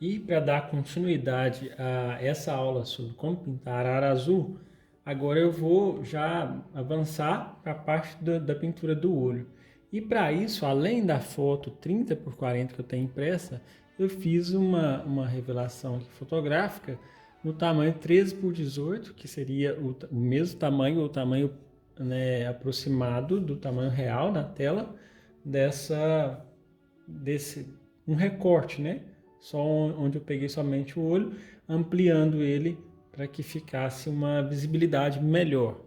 E para dar continuidade a essa aula sobre como pintar arara azul, agora eu vou já avançar para a parte da pintura do olho. E para isso, além da foto 30 por 40 que eu tenho impressa, eu fiz uma revelação aqui fotográfica no tamanho 13 por 18, que seria o mesmo tamanho, o tamanho, né, aproximado do tamanho real na tela desse um recorte, né? Só onde eu peguei somente o olho, ampliando ele para que ficasse uma visibilidade melhor.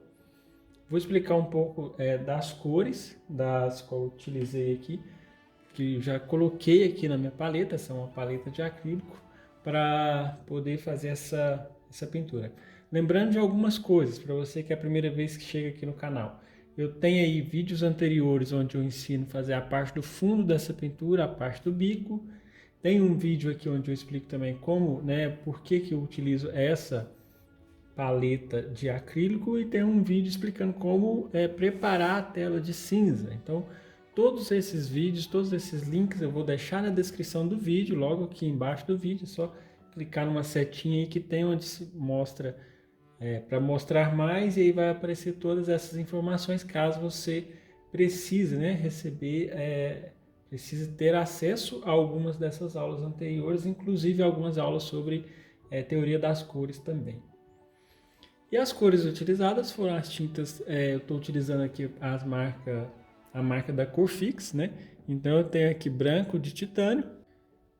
Vou explicar um pouco das cores das que eu utilizei aqui, que já coloquei aqui na minha paleta. Essa é uma paleta de acrílico para poder fazer essa pintura. Lembrando de algumas coisas, para você que é a primeira vez que chega aqui no canal. Eu tenho aí vídeos anteriores onde eu ensino a fazer a parte do fundo dessa pintura, a parte do bico. Tem um vídeo aqui onde eu explico também como, né, por que eu utilizo essa paleta de acrílico, e tem um vídeo explicando como preparar a tela de cinza. Então, todos esses vídeos, todos esses links eu vou deixar na descrição do vídeo, logo aqui embaixo do vídeo. É só clicar numa setinha aí que tem onde se mostra para mostrar mais, e aí vai aparecer todas essas informações caso você precise, né, precise ter acesso a algumas dessas aulas anteriores, inclusive algumas aulas sobre teoria das cores também. E as cores utilizadas foram as tintas, eu estou utilizando aqui a marca da Corfix, né? Então eu tenho aqui branco de titânio,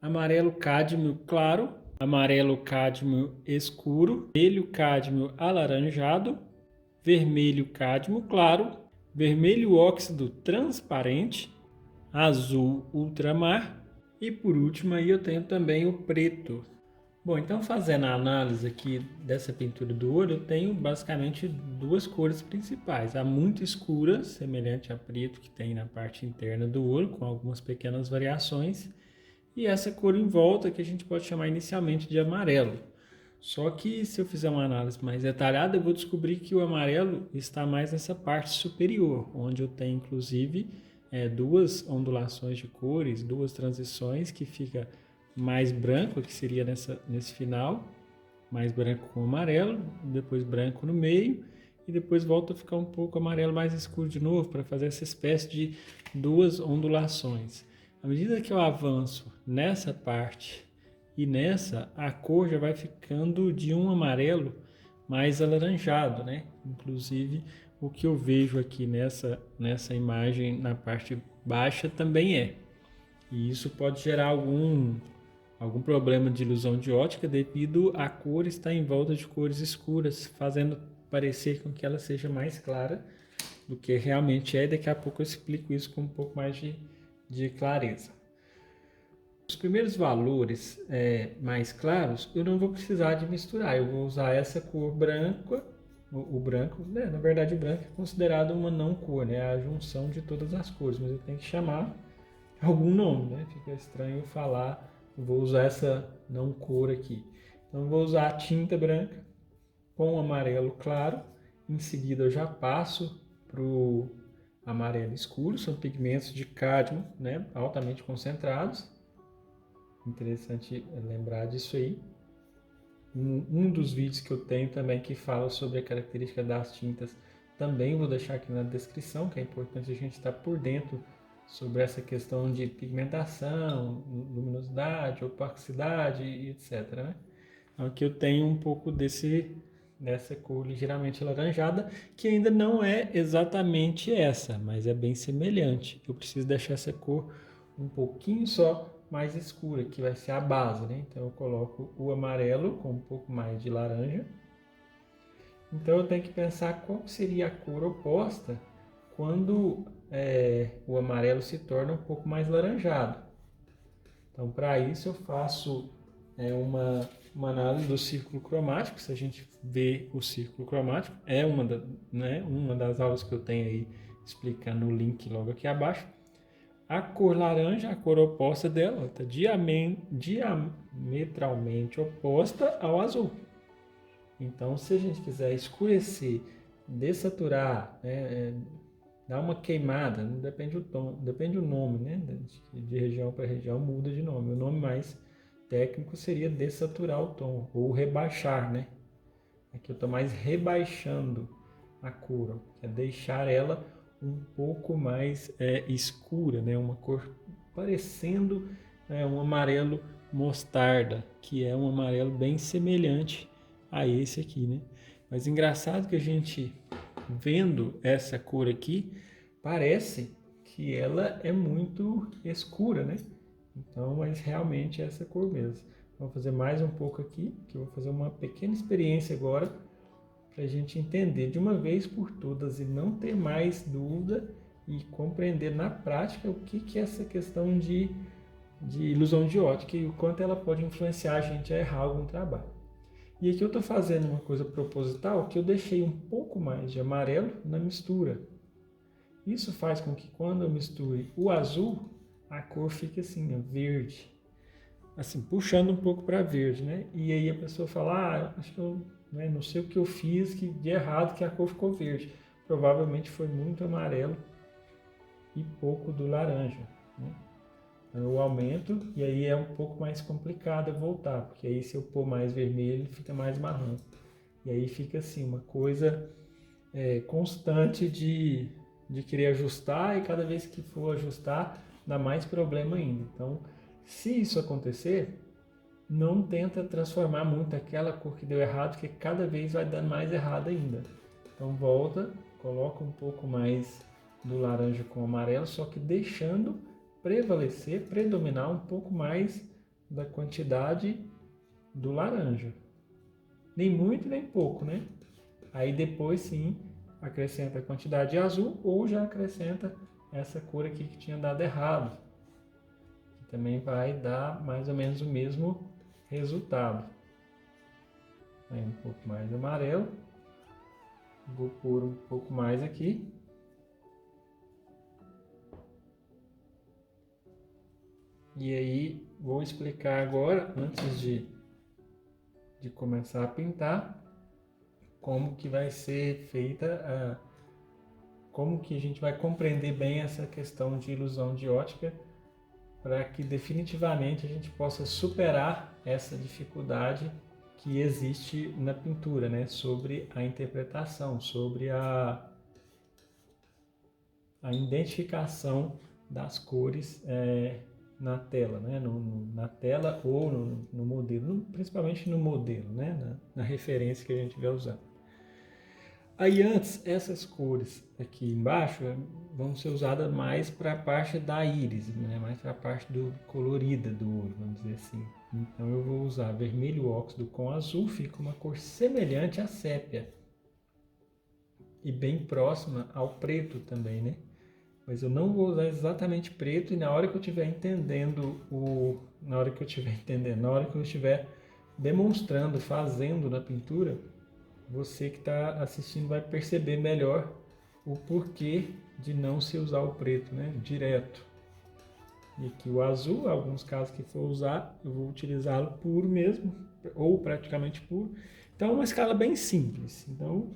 amarelo cádmio claro, amarelo cádmio escuro, vermelho cádmio alaranjado, vermelho cádmio claro, vermelho óxido transparente, azul ultramar e por último aí eu tenho também o preto. Bom, então fazendo a análise aqui dessa pintura do olho, eu tenho basicamente duas cores principais. A muito escura, semelhante a preto que tem na parte interna do olho, com algumas pequenas variações, e essa cor em volta que a gente pode chamar inicialmente de amarelo. Só que se eu fizer uma análise mais detalhada, eu vou descobrir que o amarelo está mais nessa parte superior, onde eu tenho inclusive duas ondulações de cores, duas transições que fica mais branco, que seria nesse final, mais branco com amarelo, depois branco no meio, e depois volta a ficar um pouco amarelo mais escuro de novo, para fazer essa espécie de duas ondulações. À medida que eu avanço nessa parte e nessa, a cor já vai ficando de um amarelo mais alaranjado, né? Inclusive, o que eu vejo aqui nessa imagem na parte baixa também é. E isso pode gerar algum problema de ilusão de ótica devido à cor estar em volta de cores escuras, fazendo parecer com que ela seja mais clara do que realmente é. Daqui a pouco eu explico isso com um pouco mais de clareza. Os primeiros valores mais claros eu não vou precisar de misturar, eu vou usar essa cor branca, o branco, né? Na verdade o branco é considerado uma não cor, né? A junção de todas as cores, mas eu tenho que chamar algum nome, né? Fica estranho eu falar, eu vou usar essa não cor aqui. Então eu vou usar a tinta branca com amarelo claro, em seguida eu já passo para o amarelo escuro, são pigmentos de cádmio, né? Altamente concentrados. Interessante lembrar disso aí. Um dos vídeos que eu tenho também que fala sobre a característica das tintas, também vou deixar aqui na descrição, que é importante a gente estar por dentro sobre essa questão de pigmentação, luminosidade, opacidade e etc, né? Então aqui eu tenho um pouco dessa cor ligeiramente alaranjada, que ainda não é exatamente essa, mas é bem semelhante. Eu preciso deixar essa cor um pouquinho só mais escura, que vai ser a base, né? Então eu coloco o amarelo com um pouco mais de laranja. Então eu tenho que pensar qual seria a cor oposta quando o amarelo se torna um pouco mais laranjado. Então para isso eu faço uma análise do círculo cromático. Se a gente vê o círculo cromático, é uma das aulas que eu tenho aí explicando no link logo aqui abaixo. A cor laranja, a cor oposta dela, está diametralmente oposta ao azul. Então, se a gente quiser escurecer, dessaturar, dar uma queimada, não depende do tom, depende do nome, né? De região para região muda de nome. O nome mais técnico seria dessaturar o tom, ou rebaixar, né? Aqui eu estou mais rebaixando a cor, ó, que é deixar ela um pouco mais escura, né? Uma cor parecendo um amarelo mostarda, que é um amarelo bem semelhante a esse aqui, né? Mas engraçado que a gente vendo essa cor aqui, parece que ela é muito escura, né? Então, mas realmente é essa cor mesmo. Vamos fazer mais um pouco aqui, que eu vou fazer uma pequena experiência agora, para a gente entender de uma vez por todas e não ter mais dúvida e compreender na prática o que é essa questão de ilusão de ótica e o quanto ela pode influenciar a gente a errar algum trabalho. E aqui eu estou fazendo uma coisa proposital, que eu deixei um pouco mais de amarelo na mistura. Isso faz com que quando eu misture o azul, a cor fique assim, ó, verde. Assim, puxando um pouco para verde, né? E aí a pessoa fala, acho que eu não sei o que eu fiz de errado que a cor ficou verde. Provavelmente foi muito amarelo e pouco do laranja, né? Então eu aumento e aí é um pouco mais complicado eu voltar, porque aí se eu pôr mais vermelho, fica mais marrom. E aí fica assim, uma coisa constante de querer ajustar, e cada vez que for ajustar, dá mais problema ainda. Então, se isso acontecer, não tenta transformar muito aquela cor que deu errado, porque cada vez vai dando mais errado ainda. Então volta, coloca um pouco mais do laranja com o amarelo, só que deixando prevalecer, predominar um pouco mais da quantidade do laranja. Nem muito, nem pouco, né? Aí depois sim, acrescenta a quantidade de azul ou já acrescenta essa cor aqui que tinha dado errado. Que também vai dar mais ou menos o mesmo resultado. Aí um pouco mais de amarelo. Vou pôr um pouco mais aqui. E aí vou explicar agora, antes de começar a pintar, como que vai ser feita como que a gente vai compreender bem essa questão de ilusão de ótica, para que definitivamente a gente possa superar essa dificuldade que existe na pintura, né? Sobre a interpretação, sobre a identificação das cores na tela, né? Na tela ou no modelo, principalmente no modelo, né? Na referência que a gente vai usar. Aí antes, essas cores aqui embaixo vão ser usadas mais para a parte da íris, né? Mais para a parte colorida do olho, vamos dizer assim. Então eu vou usar vermelho óxido com azul, fica uma cor semelhante à sépia. E bem próxima ao preto também, né? Mas eu não vou usar exatamente preto, e na hora que eu estiver entendendo, na hora que eu estiver demonstrando, fazendo na pintura, você que está assistindo vai perceber melhor o porquê de não se usar o preto, né, direto. E aqui o azul, alguns casos que for usar, eu vou utilizá-lo puro mesmo, ou praticamente puro. Então é uma escala bem simples. Então,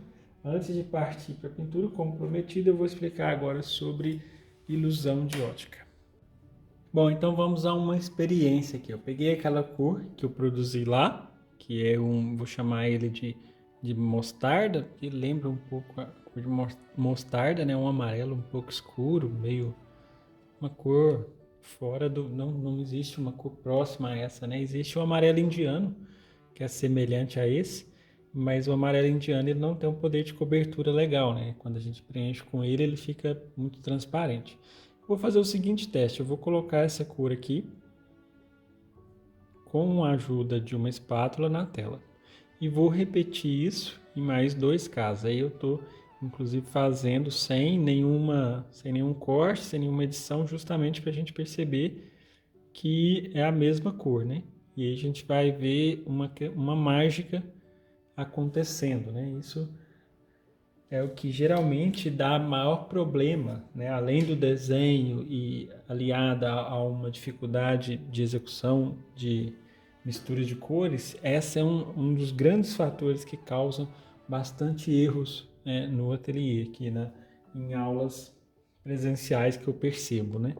antes de partir para a pintura, como prometido, eu vou explicar agora sobre ilusão de ótica. Bom, então vamos a uma experiência aqui. Eu peguei aquela cor que eu produzi lá, que é vou chamar ele de mostarda, que lembra um pouco a cor de mostarda, né? Um amarelo um pouco escuro, meio uma cor fora do... Não existe uma cor próxima a essa, né? Existe o amarelo indiano, que é semelhante a esse, mas o amarelo indiano ele não tem um poder de cobertura legal, né? Quando a gente preenche com ele, ele fica muito transparente. Vou fazer o seguinte teste, eu vou colocar essa cor aqui com a ajuda de uma espátula na tela. E vou repetir isso em mais 2 casos. Aí eu estou, inclusive, fazendo sem nenhum corte, sem nenhuma edição, justamente para a gente perceber que é a mesma cor, né? E aí a gente vai ver uma mágica acontecendo, né? Isso é o que geralmente dá maior problema, né? Além do desenho e aliada a uma dificuldade de execução de mistura de cores, essa é um dos grandes fatores que causam bastante erros, né, no ateliê, em aulas presenciais que eu percebo, né?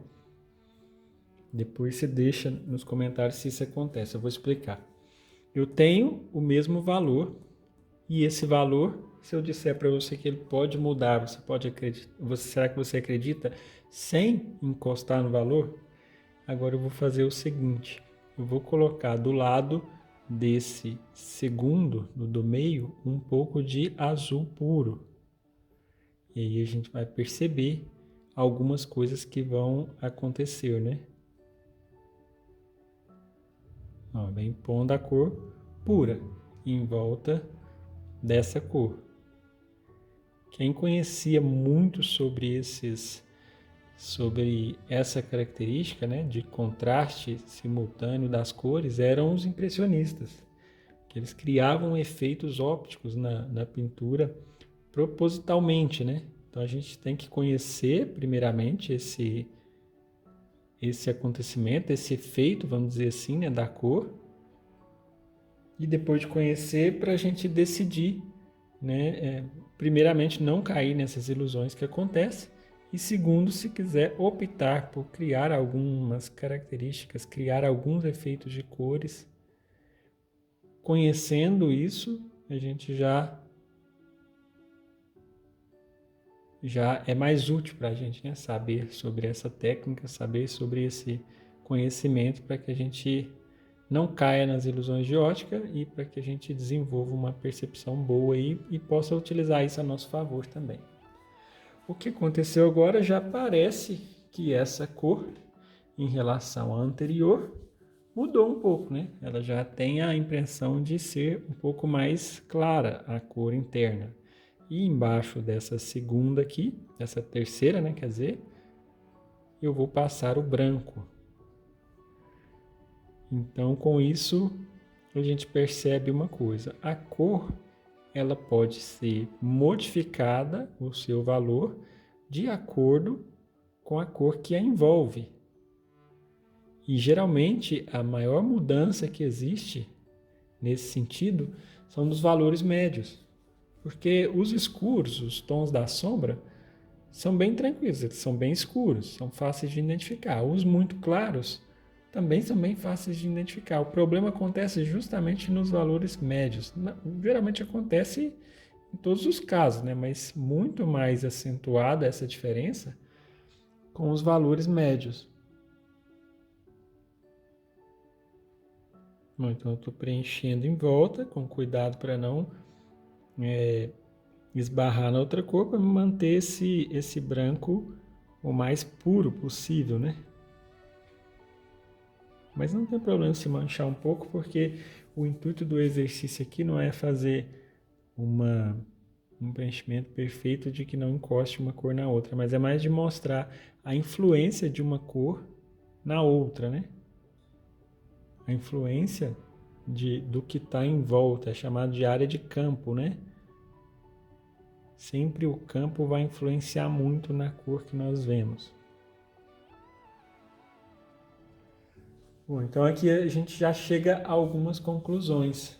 Depois você deixa nos comentários se isso acontece, eu vou explicar. Eu tenho o mesmo valor e esse valor, se eu disser para você que ele pode mudar, você pode acreditar, será que você acredita sem encostar no valor? Agora eu vou fazer o seguinte, eu vou colocar do lado desse segundo, do meio, um pouco de azul puro. E aí a gente vai perceber algumas coisas que vão acontecer, né? Ó, vem pondo a cor pura em volta dessa cor. Quem conhecia muito sobre essa característica, né, de contraste simultâneo das cores, eram os impressionistas, que eles criavam efeitos ópticos na pintura propositalmente, né? Então a gente tem que conhecer primeiramente esse acontecimento, esse efeito, vamos dizer assim, né, da cor, e depois de conhecer para a gente decidir, né, primeiramente não cair nessas ilusões que acontecem, e segundo, se quiser optar por criar algumas características, criar alguns efeitos de cores, conhecendo isso, a gente já é mais útil para a gente, né, saber sobre essa técnica, saber sobre esse conhecimento para que a gente não caia nas ilusões de ótica e para que a gente desenvolva uma percepção boa e possa utilizar isso a nosso favor também. O que aconteceu agora já parece que essa cor, em relação à anterior, mudou um pouco, né? Ela já tem a impressão de ser um pouco mais clara a cor interna. E embaixo dessa segunda aqui, dessa terceira, né? Quer dizer, eu vou passar o branco. Então, com isso, a gente percebe uma coisa. A cor, ela pode ser modificada, o seu valor, de acordo com a cor que a envolve. E, geralmente, a maior mudança que existe nesse sentido são dos valores médios. Porque os escuros, os tons da sombra, são bem tranquilos, eles são bem escuros, são fáceis de identificar. Os muito claros também são bem fáceis de identificar. O problema acontece justamente nos valores médios. Geralmente acontece em todos os casos, né? Mas muito mais acentuada essa diferença com os valores médios. Bom, então eu estou preenchendo em volta, com cuidado para não esbarrar na outra cor, para manter esse branco o mais puro possível, né? Mas não tem problema se manchar um pouco, porque o intuito do exercício aqui não é fazer um preenchimento perfeito de que não encoste uma cor na outra, mas é mais de mostrar a influência de uma cor na outra, né? A influência do que está em volta, é chamado de área de campo, né? Sempre o campo vai influenciar muito na cor que nós vemos. Bom, então aqui a gente já chega a algumas conclusões.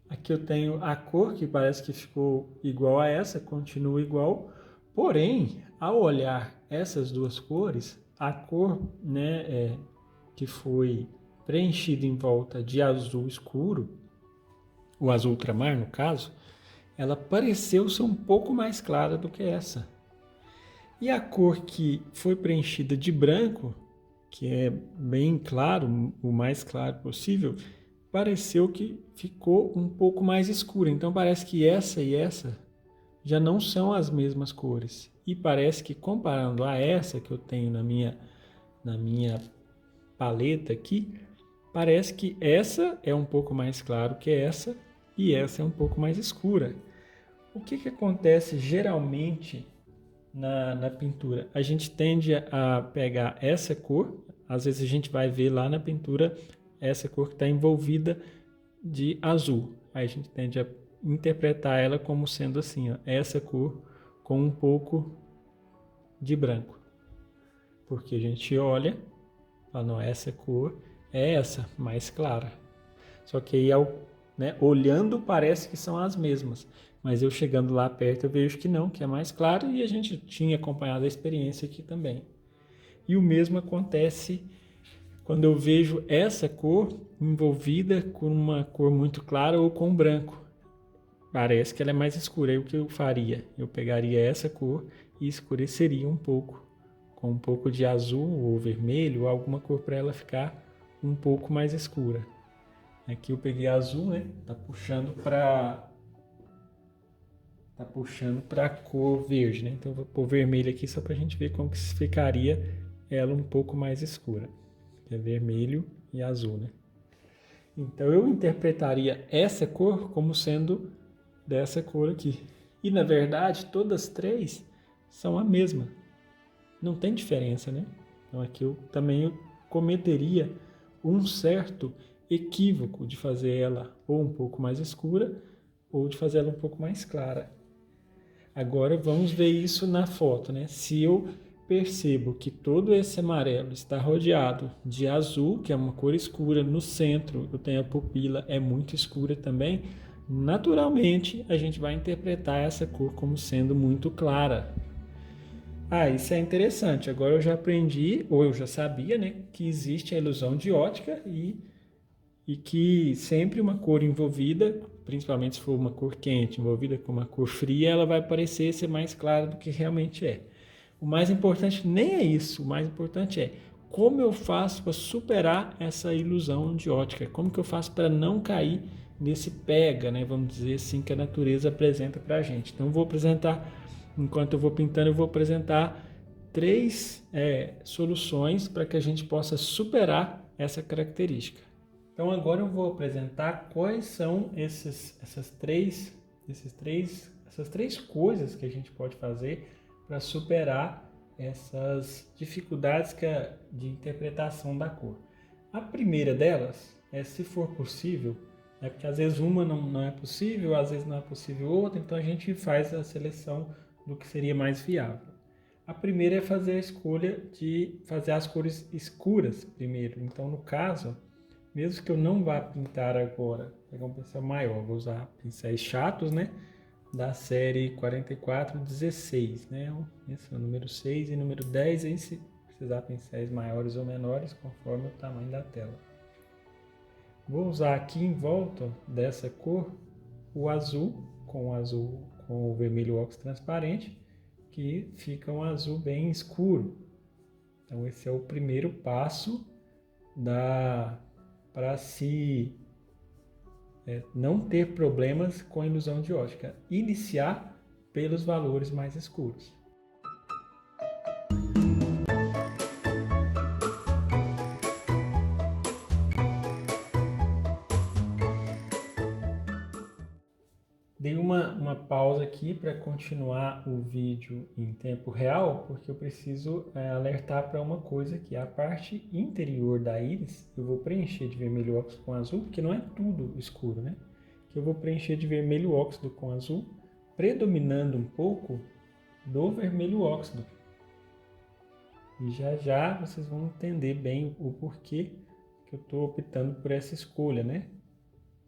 Aqui eu tenho a cor que parece que ficou igual a essa, continua igual, porém, ao olhar essas duas cores, a cor, né, que foi preenchida em volta de azul escuro, o azul ultramar no caso, ela pareceu ser um pouco mais clara do que essa. E a cor que foi preenchida de branco, que é bem claro, o mais claro possível, pareceu que ficou um pouco mais escura. Então parece que essa e essa já não são as mesmas cores. E parece que comparando a essa que eu tenho na minha paleta aqui, parece que essa é um pouco mais claro que essa e essa é um pouco mais escura. O que acontece geralmente na pintura? A gente tende a pegar essa cor, às vezes a gente vai ver lá na pintura essa cor que está envolvida de azul. Aí a gente tende a interpretar ela como sendo assim, ó, essa cor com um pouco de branco. Porque a gente olha, fala, não, essa cor é essa, mais clara. Só que aí, olhando, parece que são as mesmas. Mas eu chegando lá perto, eu vejo que não, que é mais claro, e a gente tinha acompanhado a experiência aqui também. E o mesmo acontece quando eu vejo essa cor envolvida com uma cor muito clara ou com branco. Parece que ela é mais escura. Aí o que eu faria? Eu pegaria essa cor e escureceria um pouco, com um pouco de azul ou vermelho, ou alguma cor para ela ficar um pouco mais escura. Aqui eu peguei azul, né? Tá puxando para a cor verde, né? Então eu vou pôr vermelho aqui só para a gente ver como que ficaria ela um pouco mais escura. Que é vermelho e azul, né? Então eu interpretaria essa cor como sendo dessa cor aqui. E na verdade, todas três são a mesma. Não tem diferença, né? Então aqui eu também cometeria um certo equívoco de fazer ela ou um pouco mais escura ou de fazer ela um pouco mais clara. Agora vamos ver isso na foto, né? Se eu percebo que todo esse amarelo está rodeado de azul, que é uma cor escura, no centro eu tenho a pupila é muito escura também, naturalmente a gente vai interpretar essa cor como sendo muito clara. Ah, isso é interessante. Agora eu já aprendi, ou eu já sabia, né, que existe a ilusão de ótica e que sempre uma cor envolvida, principalmente se for uma cor quente, envolvida com uma cor fria, ela vai parecer ser mais clara do que realmente é. O mais importante nem é isso, o mais importante é como eu faço para superar essa ilusão de ótica, como que eu faço para não cair nesse pega, né, vamos dizer assim, que a natureza apresenta para a gente. Então eu vou apresentar, enquanto eu vou pintando, eu vou apresentar três soluções para que a gente possa superar essa característica. Então agora eu vou apresentar quais são essas três coisas que a gente pode fazer para superar essas dificuldades de interpretação da cor. A primeira delas é, se for possível, porque às vezes uma não é possível, às vezes não é possível outra, então a gente faz a seleção do que seria mais viável. A primeira é fazer a escolha de fazer as cores escuras primeiro. Então, no caso, mesmo que eu não vá pintar agora, vou pegar um pincel maior, vou usar pincéis chatos, né? Da série 4416, né? Esse é o número 6 e número 10, aí se precisar pincéis maiores ou menores, conforme o tamanho da tela. Vou usar aqui em volta dessa cor o azul com o vermelho óxido transparente, que fica um azul bem escuro. Então esse é o primeiro passo para se não ter problemas com a ilusão de ótica. Iniciar pelos valores mais escuros. Dei uma pausa aqui para continuar o vídeo em tempo real, porque eu preciso alertar para uma coisa, que a parte interior da íris eu vou preencher de vermelho óxido com azul, porque não é tudo escuro, né? Que eu vou preencher de vermelho óxido com azul, predominando um pouco do vermelho óxido. E já já vocês vão entender bem o porquê que eu estou optando por essa escolha, né?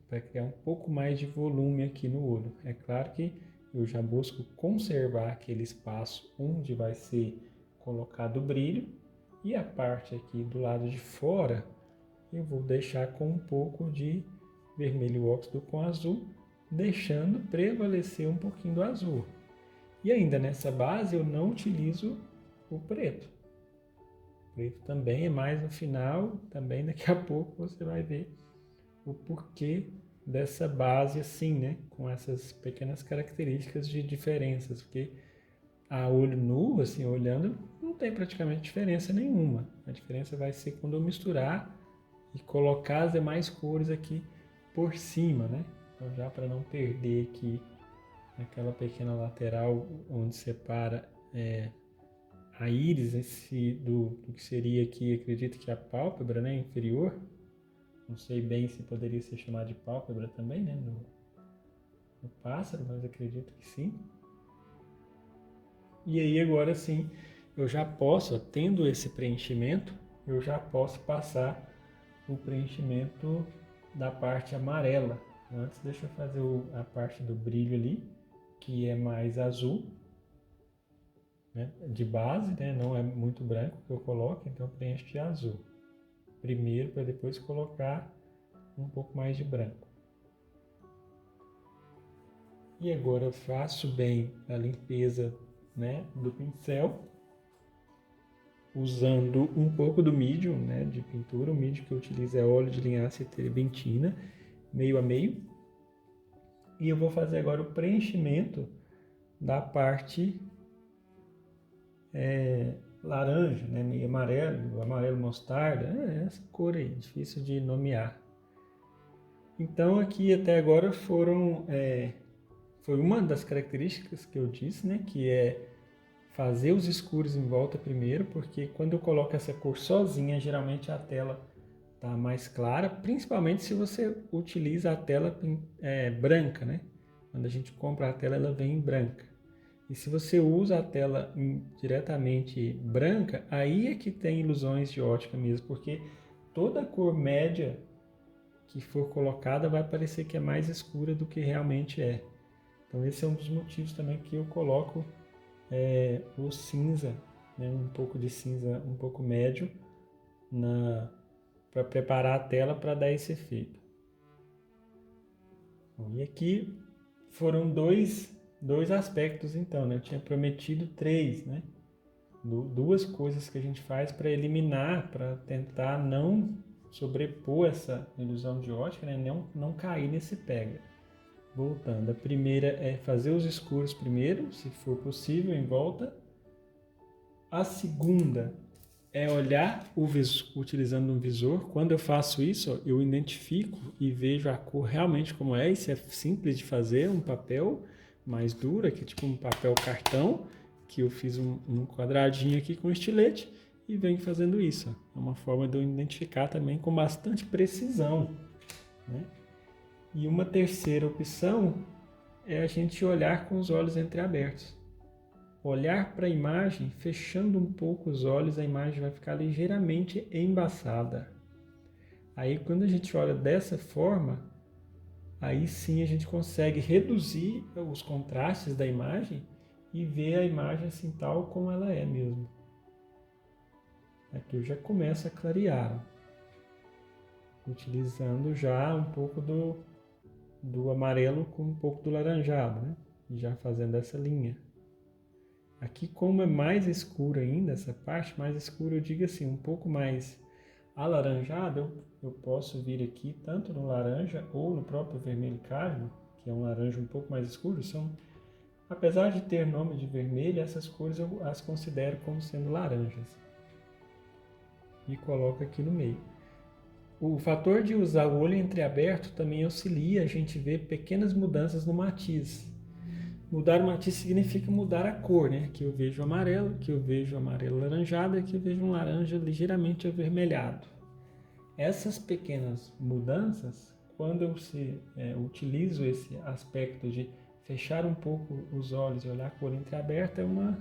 Para criar um pouco mais de volume aqui no olho. É claro que eu já busco conservar aquele espaço onde vai ser colocado o brilho, e a parte aqui do lado de fora eu vou deixar com um pouco de vermelho óxido com azul, deixando prevalecer um pouquinho do azul. E ainda nessa base eu não utilizo o preto. O preto também é mais no final, também daqui a pouco você vai ver o porquê dessa base assim, né? Com essas pequenas características de diferenças, porque a olho nu, assim, olhando, não tem praticamente diferença nenhuma. A diferença vai ser quando eu misturar e colocar as demais cores aqui por cima, né? Então, já para não perder aqui aquela pequena lateral onde separa a íris do que seria aqui, acredito que a pálpebra, né, inferior. Não sei bem se poderia ser chamado de pálpebra também, né, no pássaro, mas acredito que sim. E aí agora sim, eu já posso, tendo esse preenchimento, eu já posso passar o preenchimento da parte amarela. Antes deixa eu fazer a parte do brilho ali, que é mais azul, né, de base, né, não é muito branco que eu coloco, então eu preencho de azul. primeiro para depois colocar um pouco mais de branco. E agora eu faço bem a limpeza, né, do pincel, usando um pouco do medium, né, de pintura. O medium que eu utilizo é óleo de linhaça e terebentina, meio a meio. E eu vou fazer agora o preenchimento da parte laranja, né, meio amarelo, amarelo mostarda, essa cor aí, difícil de nomear. Então aqui até agora foi uma das características que eu disse, né, que é fazer os escuros em volta primeiro, porque quando eu coloco essa cor sozinha, geralmente a tela está mais clara, principalmente se você utiliza a tela branca, né? Quando a gente compra a tela, ela vem branca. E se você usa a tela diretamente branca, aí é que tem ilusões de ótica mesmo, porque toda cor média que for colocada vai parecer que é mais escura do que realmente é. Então esse é um dos motivos também que eu coloco o cinza, né, um pouco de cinza um pouco médio para preparar a tela para dar esse efeito. Bom, e aqui foram dois aspectos então, né? Eu tinha prometido três, né? Duas coisas que a gente faz para eliminar, para tentar não sobrepor essa ilusão de ótica, né? Não cair nesse pega. Voltando, a primeira é fazer os escuros primeiro, se for possível, em volta. A segunda é olhar utilizando um visor. Quando eu faço isso, eu identifico e vejo a cor realmente como é. Isso é simples de fazer, um papel mais duro, que é tipo um papel cartão, que eu fiz um quadradinho aqui com estilete e venho fazendo isso. É uma forma de eu identificar também com bastante precisão, né? E uma terceira opção é a gente olhar com os olhos entreabertos. Olhar para a imagem, fechando um pouco os olhos, a imagem vai ficar ligeiramente embaçada. Aí quando a gente olha dessa forma, aí sim a gente consegue reduzir os contrastes da imagem e ver a imagem assim tal como ela é mesmo. Aqui eu já começo a clarear, utilizando já um pouco do amarelo com um pouco do laranjado, né? E já fazendo essa linha. Aqui, como é mais escuro ainda, essa parte mais escura, eu digo assim, um pouco mais alaranjado, eu posso vir aqui tanto no laranja ou no próprio vermelho carne, que é um laranja um pouco mais escuro. Apesar de ter nome de vermelho, essas cores eu as considero como sendo laranjas. E coloco aqui no meio. O fator de usar o olho entreaberto também auxilia a gente ver pequenas mudanças no matiz. Mudar o matiz significa mudar a cor, né? Aqui eu vejo amarelo, aqui eu vejo amarelo laranjado, aqui eu vejo um laranja ligeiramente avermelhado. Essas pequenas mudanças, quando eu utilizo esse aspecto de fechar um pouco os olhos e olhar a cor entreaberta, é uma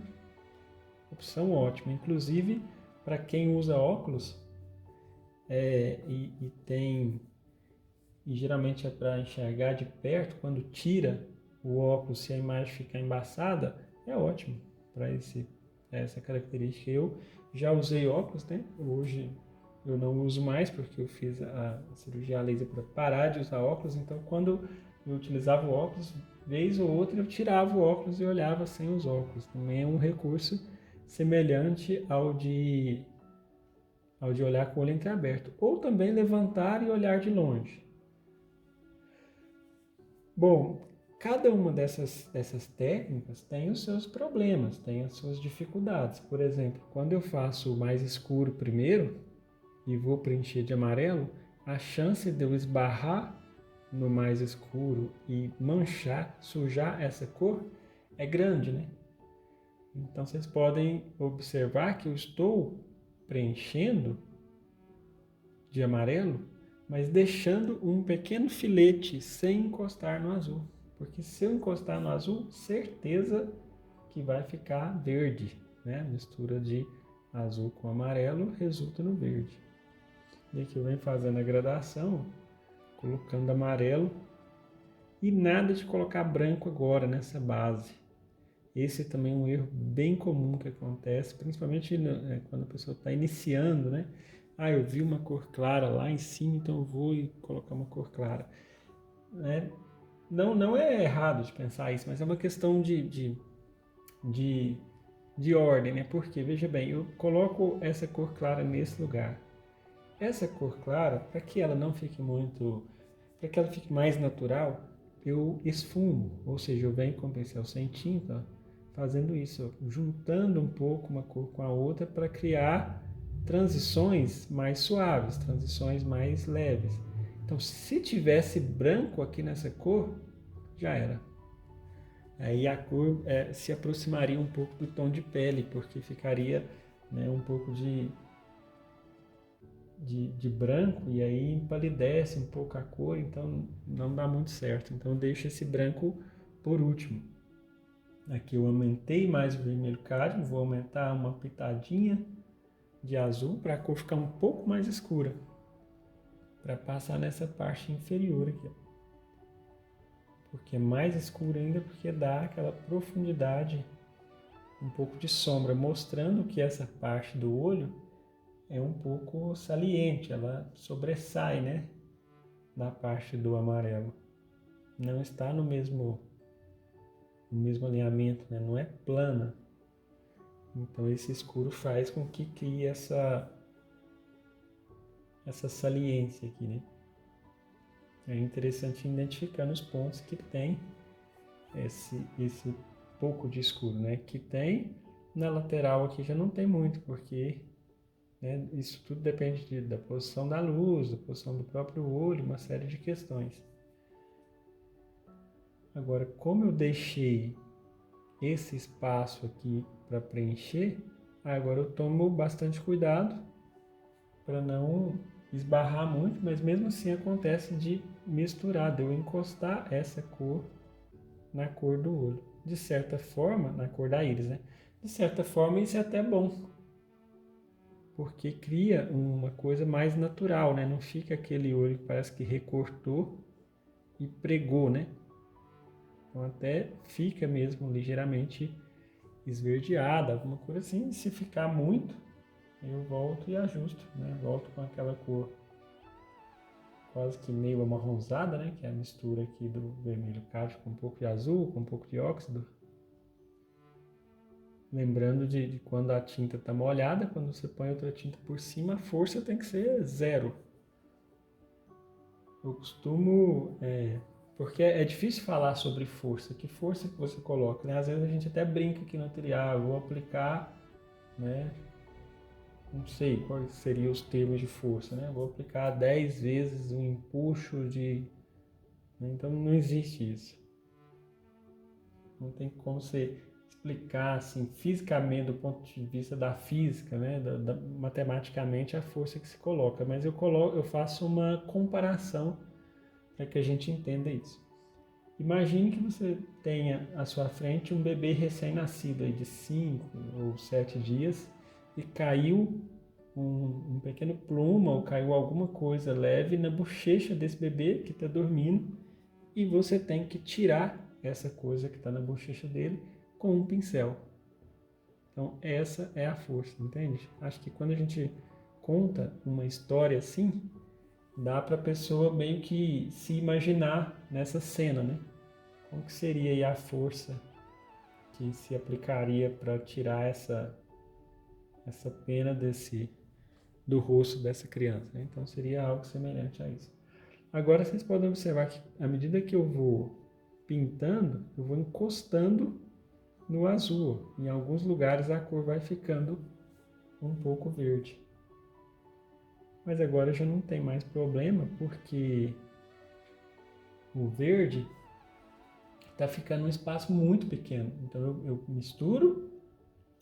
opção ótima. Inclusive, para quem usa óculos e geralmente é para enxergar de perto, quando tira o óculos, se a imagem ficar embaçada, é ótimo para essa característica. Eu já usei óculos, né? Hoje eu não uso mais porque eu fiz a cirurgia laser para parar de usar óculos. Então, quando eu utilizava o óculos, vez ou outra eu tirava o óculos e olhava sem os óculos. Também é um recurso semelhante ao de olhar com o olho entreaberto. Ou também levantar e olhar de longe. Bom, cada uma dessas técnicas tem os seus problemas, tem as suas dificuldades. Por exemplo, quando eu faço o mais escuro primeiro e vou preencher de amarelo, a chance de eu esbarrar no mais escuro e manchar, sujar essa cor é grande, né? Então vocês podem observar que eu estou preenchendo de amarelo, mas deixando um pequeno filete sem encostar no azul. Porque se eu encostar no azul, certeza que vai ficar verde, né? A mistura de azul com amarelo resulta no verde. E aqui eu venho fazendo a gradação, colocando amarelo e nada de colocar branco agora nessa base. Esse também é um erro bem comum que acontece, principalmente quando a pessoa está iniciando, né? Ah, eu vi uma cor clara lá em cima, então eu vou colocar uma cor clara. Né? Não é errado de pensar isso, mas é uma questão de, de ordem, né? Porque, veja bem, eu coloco essa cor clara nesse lugar. Essa cor clara, para que ela não fique muito, para que ela fique mais natural, eu esfumo, ou seja, eu venho com o pincel sem tinta, fazendo isso, juntando um pouco uma cor com a outra para criar transições mais suaves, transições mais leves. Então, se tivesse branco aqui nessa cor, já era. Aí a cor se aproximaria um pouco do tom de pele, porque ficaria, né, um pouco de branco e aí empalidece um pouco a cor, então não dá muito certo. Então eu deixo esse branco por último. Aqui eu aumentei mais o vermelho cadmio, vou aumentar uma pitadinha de azul para a cor ficar um pouco mais escura, para passar nessa parte inferior aqui, ó. Porque é mais escuro ainda porque dá aquela profundidade, um pouco de sombra, mostrando que essa parte do olho é um pouco saliente, ela sobressai, né, da parte do amarelo. Não está no mesmo alinhamento, né? Não é plana. Então esse escuro faz com que crie essa saliência aqui, né? É interessante identificar nos pontos que tem esse pouco de escuro, né? Que tem na lateral aqui já não tem muito, porque, né, isso tudo depende da posição da luz, da posição do próprio olho, uma série de questões. Agora, como eu deixei esse espaço aqui para preencher, agora eu tomo bastante cuidado para não esbarrar muito, mas mesmo assim acontece de misturar, de eu encostar essa cor na cor do olho. De certa forma, na cor da íris, né? De certa forma isso é até bom, porque cria uma coisa mais natural, né? Não fica aquele olho que parece que recortou e pregou, né? Então até fica mesmo ligeiramente esverdeada, alguma coisa assim. Se ficar muito, eu volto e ajusto, né? Volto com aquela cor quase que meio amarronzada, né? Que é a mistura aqui do vermelho cádio com um pouco de azul, com um pouco de óxido. Lembrando de quando a tinta está molhada, quando você põe outra tinta por cima, a força tem que ser zero. Eu costumo, porque é difícil falar sobre força, que força que você coloca, né? Às vezes a gente até brinca aqui no trial, vou aplicar, né? Não sei quais seriam os termos de força, né? Vou aplicar 10 vezes um empuxo de... Então não existe isso. Não tem como você explicar assim, fisicamente, do ponto de vista da física, né? Matematicamente, a força que se coloca. Mas eu faço uma comparação para que a gente entenda isso. Imagine que você tenha à sua frente um bebê recém-nascido aí de 5 ou 7 dias e caiu um pequeno pluma ou caiu alguma coisa leve na bochecha desse bebê que está dormindo e você tem que tirar essa coisa que está na bochecha dele com um pincel. Então essa é a força, entende? Acho que quando a gente conta uma história assim, dá para a pessoa meio que se imaginar nessa cena, né? Como que seria aí a força que se aplicaria para tirar essa pena do rosto dessa criança, né? Então seria algo semelhante a isso. Agora vocês podem observar que à medida que eu vou pintando, eu vou encostando no azul. Em alguns lugares a cor vai ficando um pouco verde. Mas agora já não tem mais problema, porque o verde está ficando um espaço muito pequeno. Então eu misturo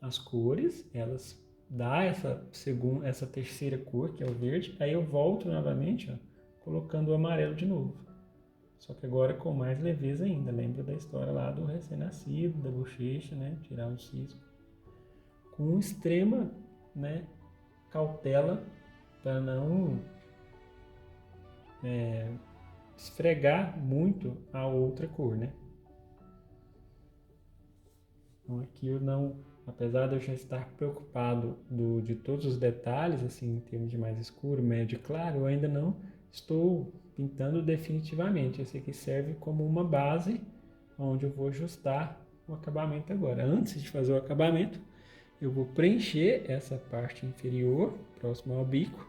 as cores, elas dá essa terceira cor, que é o verde, aí eu volto novamente, ó, colocando o amarelo de novo. Só que agora com mais leveza ainda. Lembra da história lá do recém-nascido, da bochecha, né? Tirar o cisco. Com extrema, né, cautela para não esfregar muito a outra cor, né? Então aqui eu não, apesar de eu já estar preocupado de todos os detalhes, assim, em termos de mais escuro, médio e claro, eu ainda não estou pintando definitivamente. Esse aqui serve como uma base onde eu vou ajustar o acabamento agora. Antes de fazer o acabamento, eu vou preencher essa parte inferior, próxima ao bico,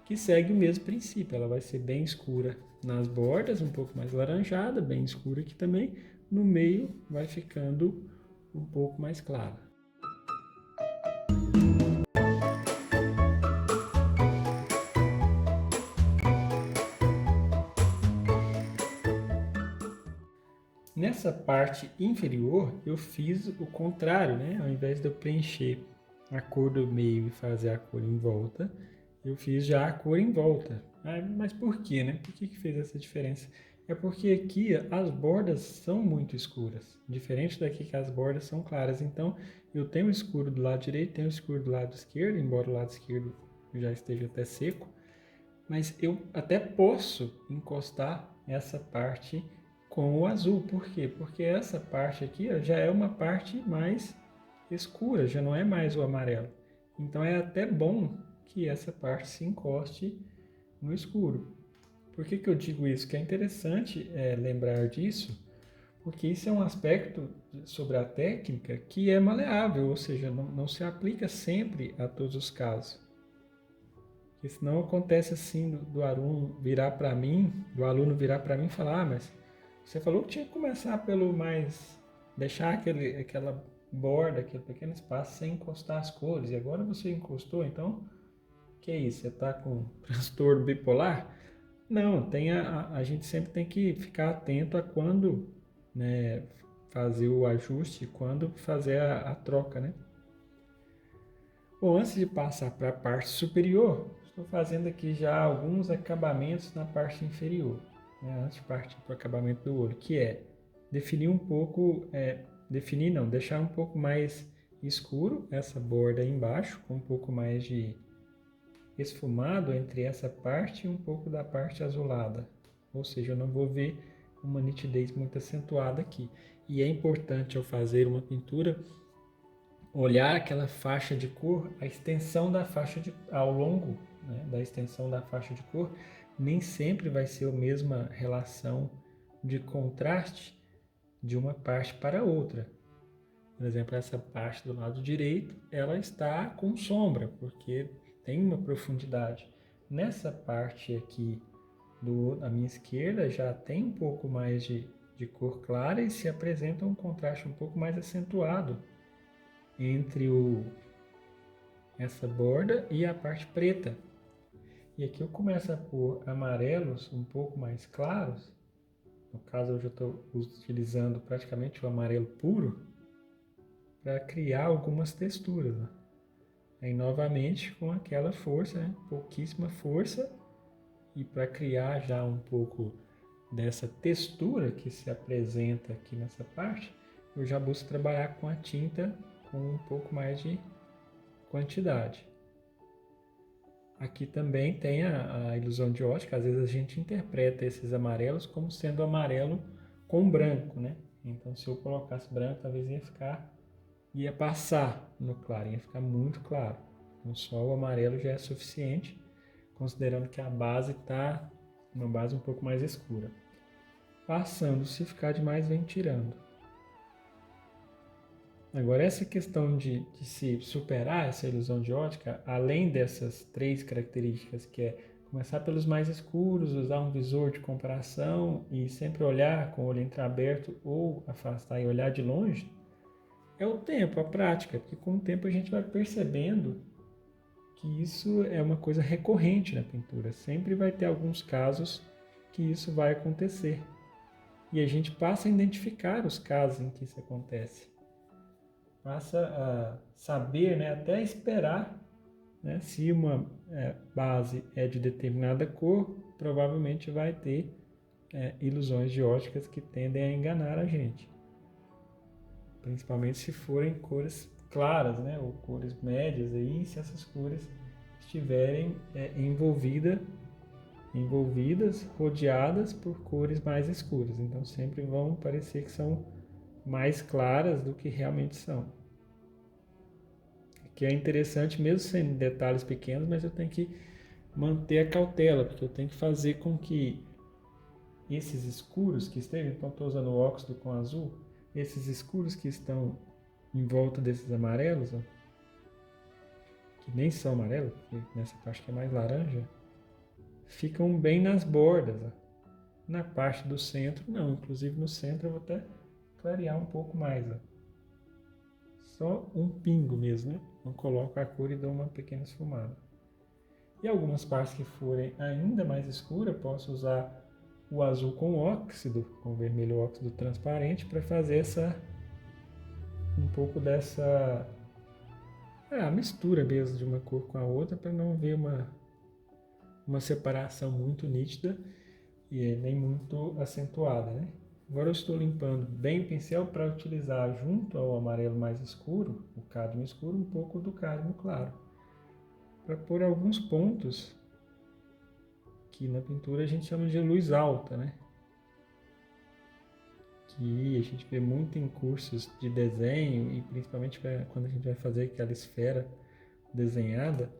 que segue o mesmo princípio. Ela vai ser bem escura nas bordas, um pouco mais laranjada, bem escura aqui também. No meio vai ficando um pouco mais clara. Nessa parte inferior, eu fiz o contrário, né? Ao invés de eu preencher a cor do meio e fazer a cor em volta, eu fiz já a cor em volta. Mas por quê, né? Por que fez essa diferença? É porque aqui as bordas são muito escuras, diferente daqui que as bordas são claras. Então, eu tenho o escuro do lado direito, tenho o escuro do lado esquerdo, embora o lado esquerdo já esteja até seco, mas eu até posso encostar essa parte com o azul. Por quê? Porque essa parte aqui ó, já é uma parte mais escura, já não é mais o amarelo. Então é até bom que essa parte se encoste no escuro. Por que eu digo isso? Que é interessante lembrar disso, porque isso é um aspecto sobre a técnica que é maleável, ou seja, não se aplica sempre a todos os casos. Porque senão acontece assim do aluno virar para mim, e falar, mas você falou que tinha que começar pelo mais, deixar aquela borda, aquele pequeno espaço sem encostar as cores, e agora você encostou, então, que é isso? Você está com transtorno bipolar? Não, a gente sempre tem que ficar atento a quando, né, fazer o ajuste, quando fazer a troca, né? Bom, antes de passar para a parte superior, estou fazendo aqui já alguns acabamentos na parte inferior, né? Antes de partir para o acabamento do olho, que é definir um pouco, definir não, deixar um pouco mais escuro essa borda aí embaixo, com um pouco mais de esfumado entre essa parte e um pouco da parte azulada. Ou seja, eu não vou ver uma nitidez muito acentuada aqui. E é importante ao fazer uma pintura olhar aquela faixa de cor, a extensão da faixa ao longo, né, da extensão da faixa de cor, nem sempre vai ser a mesma relação de contraste de uma parte para outra. Por exemplo, essa parte do lado direito, ela está com sombra, porque tem uma profundidade. Nessa parte aqui da minha esquerda já tem um pouco mais de cor clara e se apresenta um contraste um pouco mais acentuado entre essa borda e a parte preta. E aqui eu começo a pôr amarelos um pouco mais claros. No caso, eu já estou utilizando praticamente o amarelo puro para criar algumas texturas. Né? Aí, novamente, com aquela força, né? Pouquíssima força, e para criar já um pouco dessa textura que se apresenta aqui nessa parte, eu já busco trabalhar com a tinta com um pouco mais de quantidade. Aqui também tem a ilusão de ótica, às vezes a gente interpreta esses amarelos como sendo amarelo com branco, né? Então se eu colocasse branco, talvez ia passar no claro, ia ficar muito claro. Então só o amarelo já é suficiente, considerando que a base está uma base um pouco mais escura. Passando, se ficar demais, vem tirando. Agora, essa questão de se superar essa ilusão de ótica, além dessas três características, que é começar pelos mais escuros, usar um visor de comparação e sempre olhar com o olho entreaberto ou afastar e olhar de longe, é o tempo, a prática, porque com o tempo a gente vai percebendo que isso é uma coisa recorrente na pintura. Sempre vai ter alguns casos que isso vai acontecer. E a gente passa a identificar os casos em que isso acontece. Passa a saber, né, até esperar, né, se uma base é de determinada cor, provavelmente vai ter ilusões de óticas que tendem a enganar a gente. Principalmente se forem cores claras, né, ou cores médias, aí, se essas cores estiverem envolvidas, rodeadas por cores mais escuras. Então sempre vão parecer que são mais claras do que realmente são. Que é interessante, mesmo sendo detalhes pequenos, mas eu tenho que manter a cautela, porque eu tenho que fazer com que esses escuros que estejam, então estou usando o óxido com azul, esses escuros que estão em volta desses amarelos, ó, que nem são amarelos, porque nessa parte que é mais laranja, ficam bem nas bordas. Ó. Na parte do centro, não. Inclusive no centro eu vou até clarear um pouco mais. Ó. Só um pingo mesmo, né? Não coloco a cor e dou uma pequena esfumada. E algumas partes que forem ainda mais escuras, posso usar o azul com óxido, com o vermelho óxido transparente, para fazer um pouco dessa mistura mesmo de uma cor com a outra, para não ver uma separação muito nítida e nem muito acentuada, né? Agora eu estou limpando bem o pincel para utilizar junto ao amarelo mais escuro, o cádmio escuro, um pouco do cádmio claro, para pôr alguns pontos que na pintura a gente chama de luz alta, né? Que a gente vê muito em cursos de desenho e principalmente quando a gente vai fazer aquela esfera desenhada